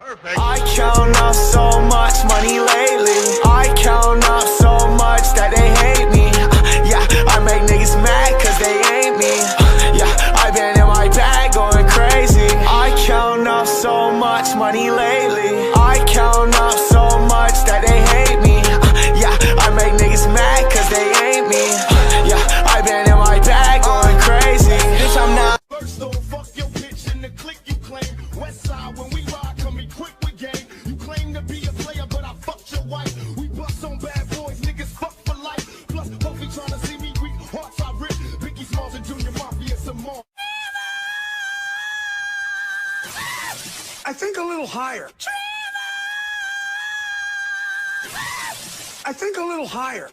I count up so much money lately. I count up so much that they hate me. Yeah, I make niggas mad cause they ain't me. Yeah, I been in my bag going crazy. I count up so much money lately. I count up so much that they hate me. Yeah, I make niggas mad cause they ain't me. Yeah, I been in my bag going crazy. Bitch, I'm not. First don't fuck your bitch in the click you claim. West side when we ride, come equipped with game. You claim to be a player, but I fucked your wife. We bust on bad boys, niggas fuck for life. Plus, Puffy tryna see me weak, hearts I rip. Biggie Smalls and Junior Mafia some more. I think a little higher. I think a little higher.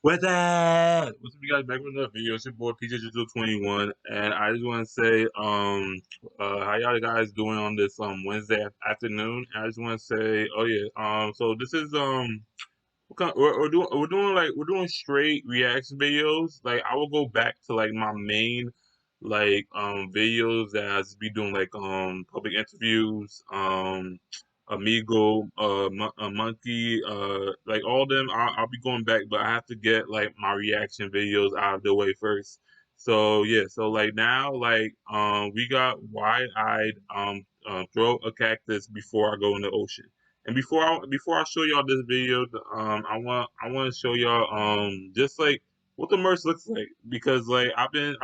What's up? What's up, you guys? Back with another video. It's your boy PJ21, and I just want to say, how y'all guys doing on this Wednesday afternoon? And I just want to say, oh yeah, so this is we're doing straight reaction videos. Like I will go back to like my main videos that I just be doing like public interviews, Amigo, Monkey, like all of them. I'll be going back, but I have to get like my reaction videos out of the way first. So yeah, so like now we got wide-eyed throw a cactus before I go in the ocean. And before I show y'all this video, I want to show y'all just like what the merch looks like, because like I've been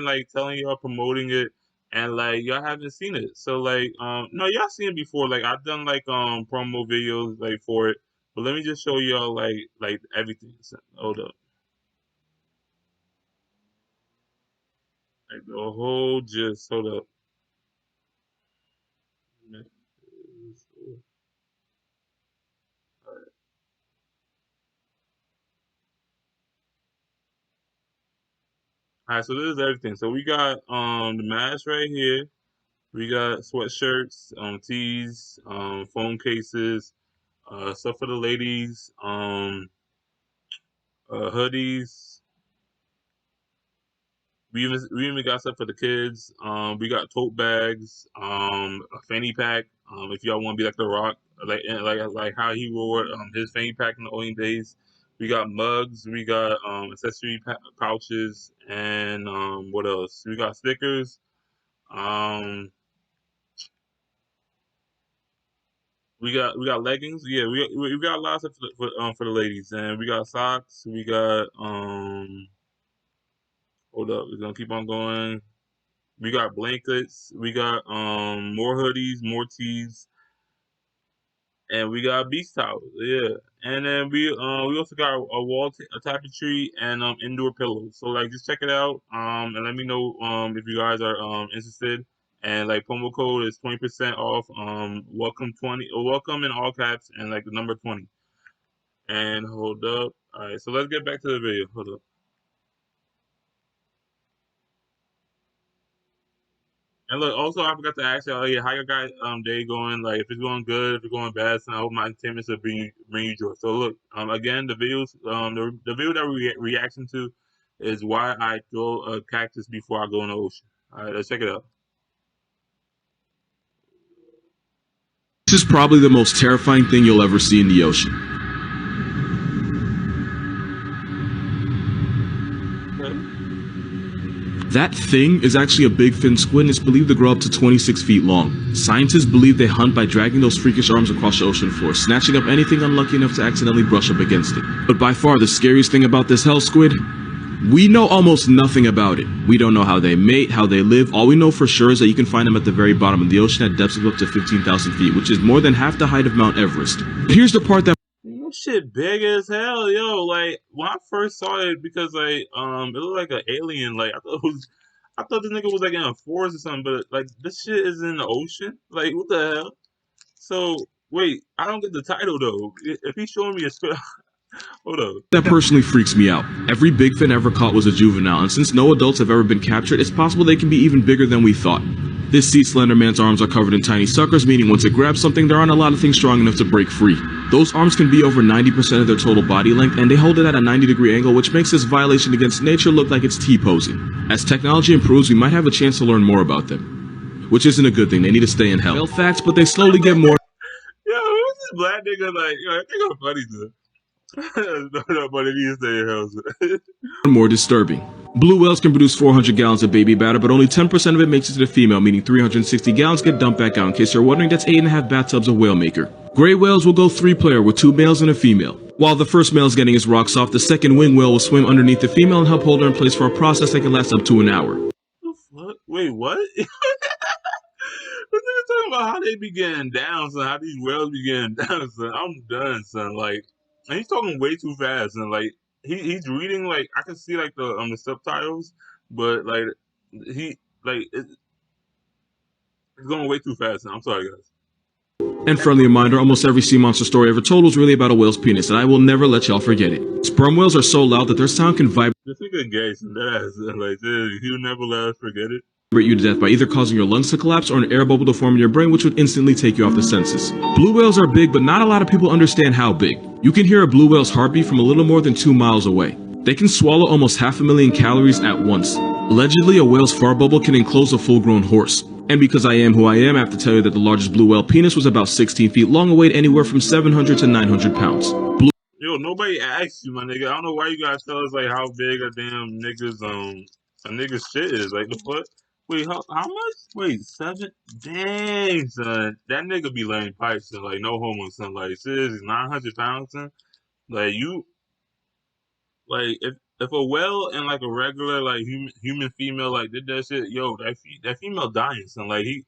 like telling y'all, promoting it, and like y'all haven't seen it. So like no, y'all seen it before. Like I've done like promo videos like for it, but let me just show y'all like everything. So, hold up, like the whole just hold up. All right, so this is everything. So we got the mask right here. We got sweatshirts, tees, phone cases, stuff for the ladies, hoodies. We even got stuff for the kids. We got tote bags, a fanny pack. If y'all want to be like The Rock, like how he wore his fanny pack in the olden days. We got mugs. We got accessory pouches, and what else? We got stickers. We got leggings. Yeah, we got a lot of stuff for the ladies, and we got socks. We got hold up, we're gonna keep on going. We got blankets. We got more hoodies, more tees, and we got beach towels. Yeah, and then we also got a a tapestry and indoor pillows. So like just check it out and let me know if you guys are interested. And like promo code is 20% off. Welcome in all caps and like the number 20. And hold up. All right, so let's get back to the video. Hold up. And look, also I forgot to ask y'all, how your guys day going? Like if it's going good, if it's going bad, so I hope my entertainment will bring you joy. So look, again, the videos, the video that we reaction to is why I throw a cactus before I go in the ocean. All right, let's check it out. This is probably the most terrifying thing you'll ever see in the ocean. That thing is actually a big fin squid and it's believed to grow up to 26 feet long. Scientists believe they hunt by dragging those freakish arms across the ocean floor, snatching up anything unlucky enough to accidentally brush up against it. But by far the scariest thing about this hell squid? We know almost nothing about it. We don't know how they mate, how they live. All we know for sure is that you can find them at the very bottom of the ocean at depths of up to 15,000 feet, which is more than half the height of Mount Everest. Here's the part that That shit big as hell, yo. Like when I first saw it, because like it looked like an alien. Like I thought this nigga was like in a forest or something. But like this shit is in the ocean. Like what the hell? So wait, I don't get the title though. If he's showing me a spit, hold up. that personally freaks me out. Every big fin ever caught was a juvenile, and since no adults have ever been captured, it's possible they can be even bigger than we thought. This sea slender man's arms are covered in tiny suckers, meaning once it grabs something, there aren't a lot of things strong enough to break free. Those arms can be over 90% of their total body length, and they hold it at a 90-degree angle, which makes this violation against nature look like it's T-posing. As technology improves, we might have a chance to learn more about them. Which isn't a good thing, they need to stay in hell. Well, facts, but they slowly get more Yo, who's this black nigga? Like, yo, that nigga funny too. No, but it needs to stay in hell. and more disturbing. Blue whales can produce 400 gallons of baby batter, but only 10% of it makes it to the female, meaning 360 gallons get dumped back out. In case you're wondering, that's 8.5 bathtubs of whale maker. Gray whales will go 3-player with 2 males and a female. While the first male is getting his rocks off, the second wing whale will swim underneath the female and help hold her in place for a process that can last up to an hour. What? Wait, what? This nigga talking about how they be getting down, son. How these whales be getting down, son. I'm done, son. Like, and he's talking way too fast, and like he's reading like I can see like the subtitles, but like it's going way too fast. And I'm sorry, guys. And friendly reminder, almost every sea monster story ever told was really about a whale's penis, and I will never let y'all forget it. Sperm whales are so loud that their sound can vibrate This nigga gay, son. That ass, like, dude, he'll never let us forget it. you to death by either causing your lungs to collapse or an air bubble to form in your brain, which would instantly take you off the senses. Blue whales are big, but not a lot of people understand how big. You can hear a blue whale's heartbeat from a little more than 2 miles away. They can swallow almost 500,000 calories at once. Allegedly, a whale's fart bubble can enclose a full-grown horse. And because I am who I am, I have to tell you that the largest blue whale penis was about 16 feet long and weighed anywhere from 700 to 900 pounds. Yo, nobody asked you, my nigga. I don't know why you guys tell us like how big a damn nigga's shit is. Like the fuck? Wait, how much? Wait, 7? Dang, son. That nigga be laying pipes, son. Like, no homo, son. Like, seriously, 900 pounds, son. Like, if a whale and, like, a regular, like, human female, like, did that shit, yo, that female dying, son. Like, he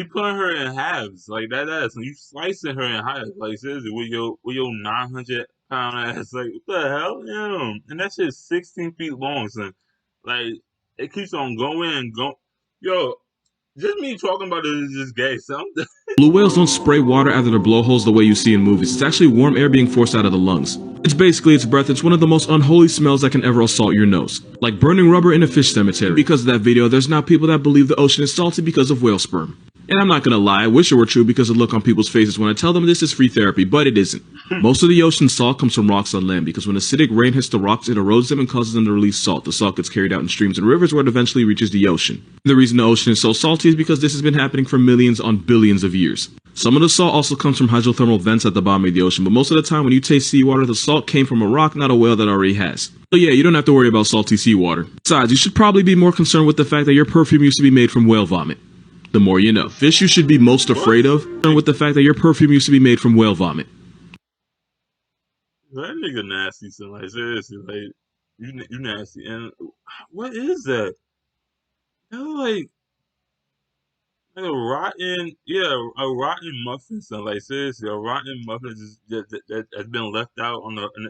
putting her in halves. Like, that ass, and you slicing her in halves. Like, seriously, with your 900-pound ass. Like, what the hell? Yeah. And that shit's 16 feet long, son. Like, it keeps on going and going. Yo, just me talking about it is just gay. So Blue whales don't spray water out of their blowholes the way you see in movies. It's actually warm air being forced out of the lungs. It's basically its breath. It's one of the most unholy smells that can ever assault your nose. Like burning rubber in a fish cemetery. Because of that video, there's now people that believe the ocean is salty because of whale sperm. And I'm not gonna lie, I wish it were true because of the look on people's faces when I tell them this is free therapy, but it isn't. Most of the ocean's salt comes from rocks on land because when acidic rain hits the rocks, it erodes them and causes them to release salt. The salt gets carried out in streams and rivers where it eventually reaches the ocean. The reason the ocean is so salty is because this has been happening for millions on billions of years. Some of the salt also comes from hydrothermal vents at the bottom of the ocean, but most of the time when you taste seawater, the salt came from a rock, not a whale that already has. So yeah, you don't have to worry about salty seawater. Besides, you should probably be more concerned with the fact that your perfume used to be made from whale vomit. The more you know. Fish you should be most afraid of, with the fact that your perfume used to be made from whale vomit. that nigga nasty, son. Like seriously, like you nasty. And what is that? That's like a rotten, a rotten muffin, son. Like seriously, a rotten muffin that has been left out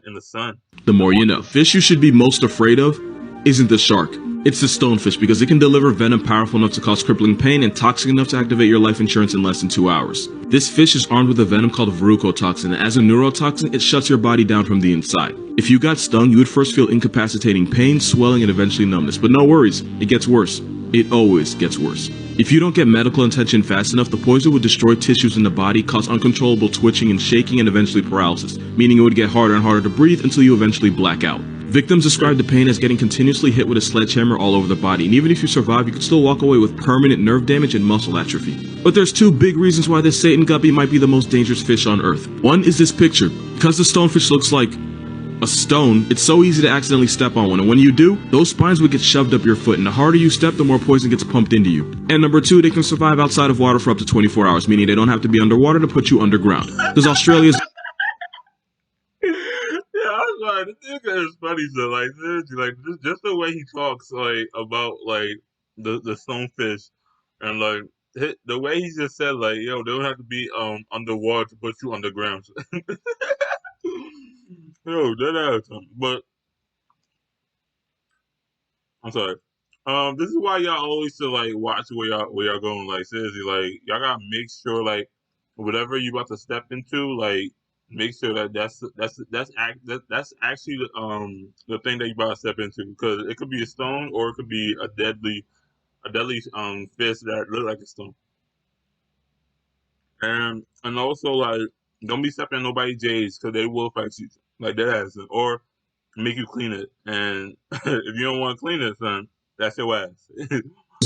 in the sun. The more you know. Fish you should be most afraid of isn't the shark. It's the stonefish because it can deliver venom powerful enough to cause crippling pain and toxic enough to activate your life insurance in less than 2 hours. This fish is armed with a venom called verrucotoxin, and as a neurotoxin, it shuts your body down from the inside. If you got stung, you would first feel incapacitating pain, swelling, and eventually numbness. But no worries, it gets worse. It always gets worse. If you don't get medical attention fast enough, the poison would destroy tissues in the body, cause uncontrollable twitching and shaking, and eventually paralysis, meaning it would get harder and harder to breathe until you eventually black out. Victims describe the pain as getting continuously hit with a sledgehammer all over the body, and even if you survive, you could still walk away with permanent nerve damage and muscle atrophy. But there's 2 big reasons why this Satan guppy might be the most dangerous fish on Earth. One is this picture. Because the stonefish looks like A stone, it's so easy to accidentally step on one, and when you do, those spines would get shoved up your foot, and the harder you step, the more poison gets pumped into you. And number 2, they can survive outside of water for up to 24 hours, meaning they don't have to be underwater to put you underground. Because Australia's Yeah, I was like, this nigga is funny. So like, seriously, like just the way he talks, like about like the stonefish, and like the way he just said, like, yo, they don't have to be underwater to put you underground. Yo, that ass. But I'm sorry. This is why y'all always should like watch where y'all going. Like seriously, like y'all gotta make sure like whatever you about to step into, like make sure that that's actually the thing that you about to step into, because it could be a stone or it could be a deadly fish that look like a stone. And also like don't be stepping on nobody's J's because they will fight you like that ass, or make you clean it. And if you don't want to clean it, son, that's your ass.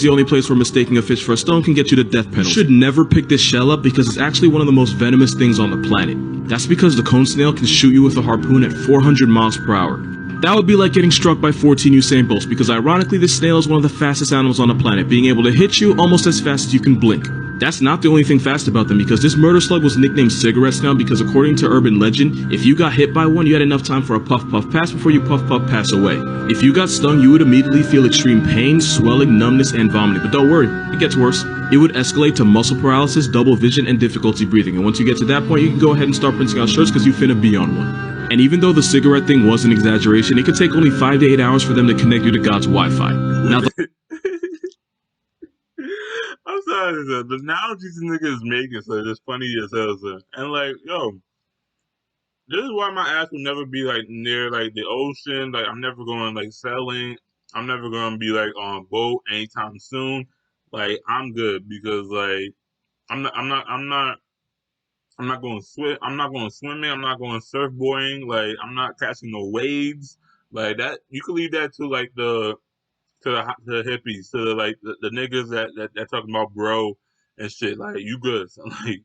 the only place where mistaking a fish for a stone can get you to death penalty. You should never pick this shell up because it's actually one of the most venomous things on the planet. That's because the cone snail can shoot you with a harpoon at 400 miles per hour. That would be like getting struck by 14 Usain Bolts, because ironically this snail is one of the fastest animals on the planet, being able to hit you almost as fast as you can blink. That's not the only thing fast about them, because this murder slug was nicknamed cigarette snail because according to urban legend, if you got hit by one, you had enough time for a puff puff pass before you puff puff pass away. If you got stung, you would immediately feel extreme pain, swelling, numbness, and vomiting. But don't worry, it gets worse. It would escalate to muscle paralysis, double vision, and difficulty breathing. And once you get to that point, you can go ahead and start printing out shirts because you finna be on one. And even though the cigarette thing was an exaggeration, it could take only 5 to 8 hours for them to connect you to God's Wi-Fi. Now, I'm sorry, son. The analogies this nigga is making, so it's funny as hell, son. And like, yo, this is why my ass will never be like near like the ocean. Like I'm never going like sailing. I'm never gonna be like on a boat anytime soon. Like I'm good because like I'm not going swim. I'm not going swimming. I'm not going surfboarding. Like I'm not catching no waves. Like that, you can leave that to like to the hippies, to the niggas that talking about bro and shit. Like you good? So, like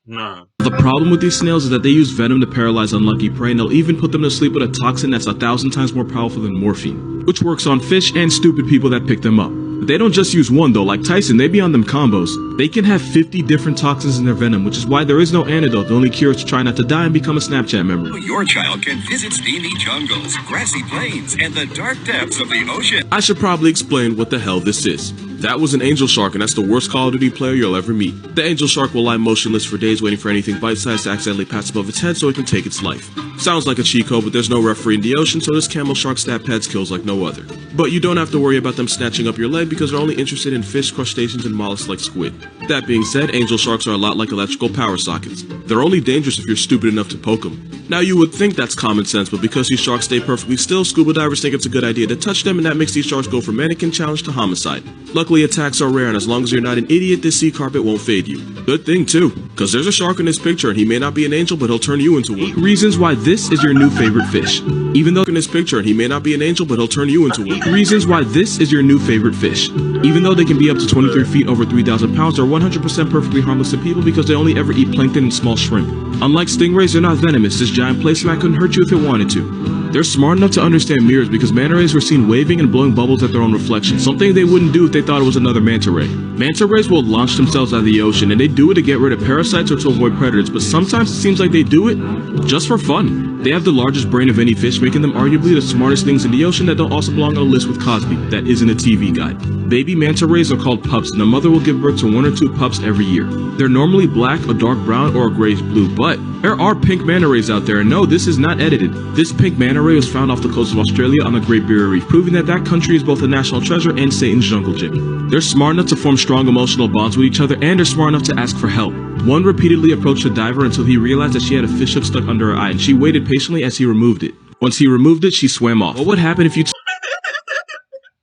nah. the problem with these snails is that they use venom to paralyze unlucky prey, and they'll even put them to sleep with a toxin that's 1,000 times more powerful than morphine, which works on fish and stupid people that pick them up. But they don't just use one though, like Tyson, they be on them combos. They can have 50 different toxins in their venom, which is why there is no antidote. The only cure is to try not to die and become a Snapchat memory. Your child can visit steamy jungles, grassy plains, and the dark depths of the ocean. I should probably explain what the hell this is. That was an angel shark, and that's the worst Call of Duty player you'll ever meet. The angel shark will lie motionless for days waiting for anything bite-sized to accidentally pass above its head so it can take its life. Sounds like a cheat code, but there's no referee in the ocean, so this camel shark stat pads kills like no other. But you don't have to worry about them snatching up your leg because they're only interested in fish, crustaceans, and mollusks like squid. That being said, angel sharks are a lot like electrical power sockets. They're only dangerous if you're stupid enough to poke them. Now you would think that's common sense, but because these sharks stay perfectly still, scuba divers think it's a good idea to touch them, and that makes these sharks go from mannequin challenge to homicide. Luckily, attacks are rare, and as long as you're not an idiot, this sea carpet won't fade you. Good thing too, cause there's a shark in this picture and he may not be an angel, but he'll turn you into one. 8 reasons why this is your new favorite fish. Even though in this picture and he may not be an angel, but he'll turn you into one. 8 reasons why this is your new favorite fish. Even though they can be up to 23 feet over 3,000 pounds, they're 100% perfectly harmless to people because they only ever eat plankton and small shrimp. Unlike stingrays, they're not venomous. This giant placemat couldn't hurt you if it wanted to. They're smart enough to understand mirrors because manta rays were seen waving and blowing bubbles at their own reflection, something they wouldn't do if they thought it was another manta ray. Manta rays will launch themselves out of the ocean, and they do it to get rid of parasites or to avoid predators, but sometimes it seems like they do it just for fun. They have the largest brain of any fish, making them arguably the smartest things in the ocean that don't also belong on a list with Cosby, that isn't a TV guide. Baby manta rays are called pups, and the mother will give birth to 1 or 2 pups every year. They're normally black, a dark brown, or a grayish blue, but there are pink manta rays out there, and no, this is not edited. This pink manta ray was found off the coast of Australia on the Great Barrier Reef, proving that that country is both a national treasure and Satan's jungle gym. They're smart enough to form strong emotional bonds with each other, and they're smart enough to ask for help. One repeatedly approached a diver until he realized that she had a fish hook stuck under her eye, and she waited patiently as he removed it. Once he removed it, she swam off. What would happen if you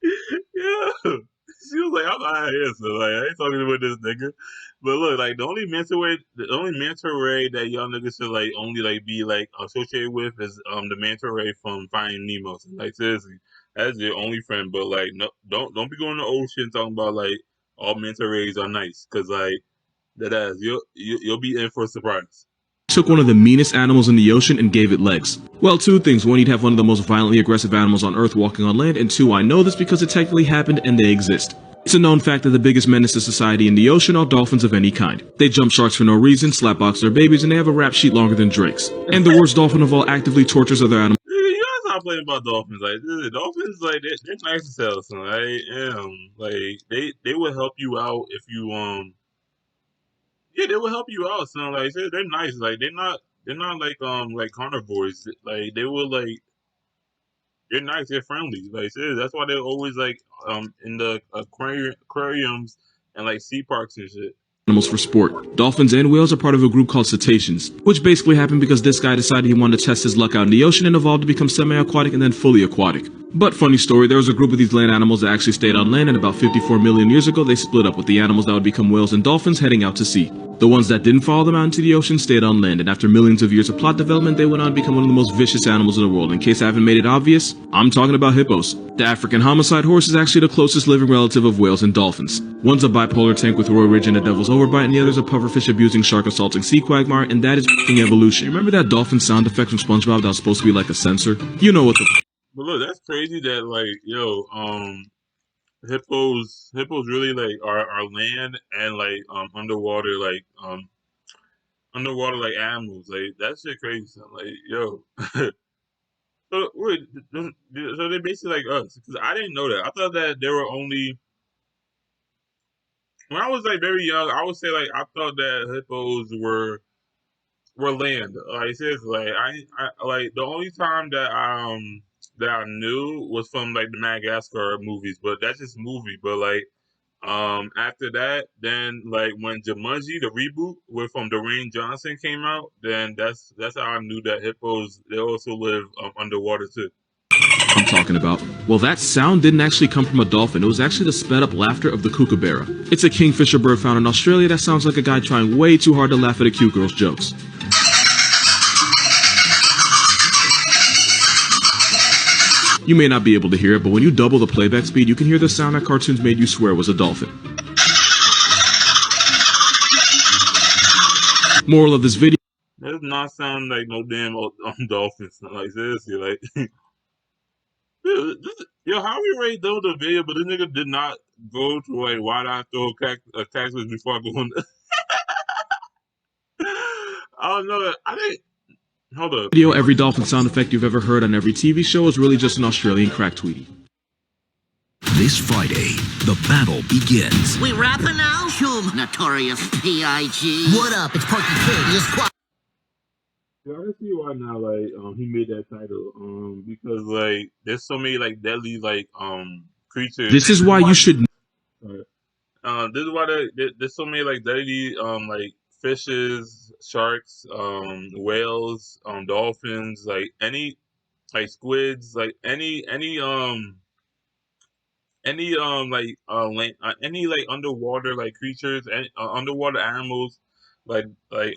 Yeah. She was like, I'm out of here, so like I ain't talking about this nigga. But look, like the only manta ray that y'all niggas should like only like be like associated with is the manta ray from Finding Nemo. So, like seriously, that's your only friend. But like no, don't be going to the ocean talking about like all manta rays are nice, cause like that ass you'll be in for a surprise. took one of the meanest animals in the ocean and gave it legs. Well, two things. One, you'd have one of the most violently aggressive animals on Earth walking on land, and two, I know this because it technically happened and they exist. It's a known fact that the biggest menace to society in the ocean are dolphins of any kind. They jump sharks for no reason, slapbox their babies, and they have a rap sheet longer than Drake's. And the worst dolphin of all actively tortures other animals. You guys not playing about dolphins. Like dolphins, like they're nice as hell. So like they will help you out if you yeah, they will help you out. So like they're nice. Like they're not like carnivores. Like they will like they're nice. They're friendly. Like seriously, that's why they're always like in the aquariums and like sea parks and shit. Animals for sport. Dolphins and whales are part of a group called cetaceans, which basically happened because this guy decided he wanted to test his luck out in the ocean and evolved to become semi-aquatic and then fully aquatic. But funny story, there was a group of these land animals that actually stayed on land, and about 54 million years ago they split up, with the animals that would become whales and dolphins heading out to sea. The ones that didn't follow them out into the ocean stayed on land, and after millions of years of plot development, they went on to become one of the most vicious animals in the world. In case I haven't made it obvious, I'm talking about hippos. The African homicide horse is actually the closest living relative of whales and dolphins. One's a bipolar tank with Roy Ridge and a devil's overbite, and the other's a pufferfish abusing shark assaulting sea quagmire, and that is f***ing evolution. Remember that dolphin sound effect from SpongeBob that was supposed to be like a sensor? You know what the But look, that's crazy that like hippos really like are land and like underwater like animals. Like that shit crazy. Son. Like yo. So wait, so they're basically like us because I didn't know that. I thought that they were only when I was like very young. I would say like I thought that hippos were land. Like seriously, like I like the only time that I knew was from like the Madagascar movies, but that's just movie. But like after that, then like when Jumanji the reboot with Dwayne Johnson came out, then that's how I knew that hippos they also live underwater too. I'm talking about? Well, that sound didn't actually come from a dolphin. It was actually the sped up laughter of the kookaburra. It's a kingfisher bird found in Australia that sounds like a guy trying way too hard to laugh at a cute girl's jokes. You may not be able to hear it, but when you double the playback speed, you can hear the sound that cartoons made you swear was a dolphin. Moral of this video. That does not sound like no damn dolphins. Like seriously, like yo, how we rate though the video, but this nigga did not go to like why did I throw a cactus before I go on. I don't know. I think. Hold up. Video, every dolphin sound effect you've ever heard on every TV show is really just an Australian crack tweetie. This Friday, the battle begins. We rapping now? Shoom, notorious P.I.G. What up? It's Porky Pig. Your squad. Yeah, I can see why now. Like, he made that title. Because like, there's so many like deadly like creatures. This is why you should. This is why there's so many like deadly like fishes, sharks, whales, dolphins, like any like squids, like any like underwater like creatures and underwater animals, like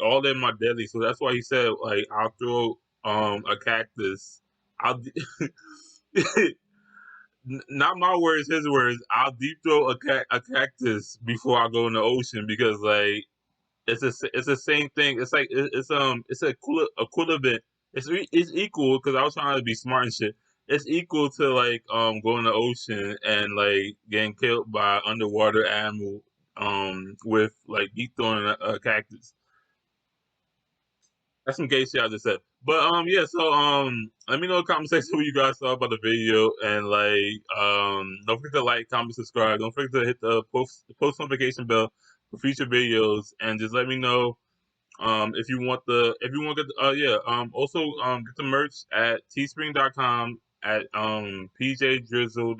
all of them are deadly. So that's why he said like I'll throw a cactus. I'll not my words, his words. I'll deep throw a cactus before I go in the ocean because like it's the same thing. It's like it's equivalent. It's equal because I was trying to be smart and shit. It's equal to like going to the ocean and like getting killed by underwater animal with like deep throwing a cactus. That's some gay shit I just said. But yeah, so let me know in the comment section what you guys thought about the video and like don't forget to like, comment, subscribe. Don't forget to hit the post notification bell for future videos and just let me know if you want to also get the merch at teespring.com at pjdrizzle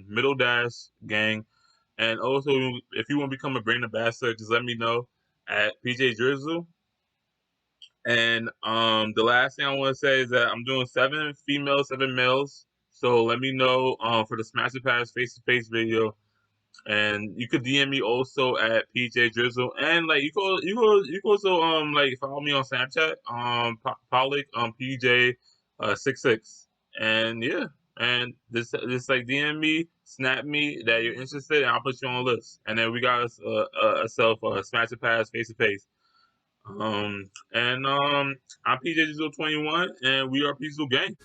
middle dash gang, and also if you want to become a brand ambassador just let me know at pjdrizzle. And the last thing I want to say is that I'm doing 7 females, 7 males. So let me know for the Smash the Pass face-to-face video. And you could DM me also at PJ Drizzle. And like you could also like follow me on Snapchat, Pollock PJ 66. And yeah. And this like DM me, snap me that you're interested, and I'll put you on a list. And then we got us a Smash the Pass face to face. I'm PJ Diesel 21, and we are Peaceful Gang.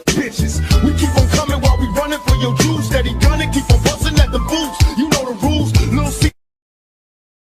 Bitches, we keep on coming while we running for your juice. Steady gunning,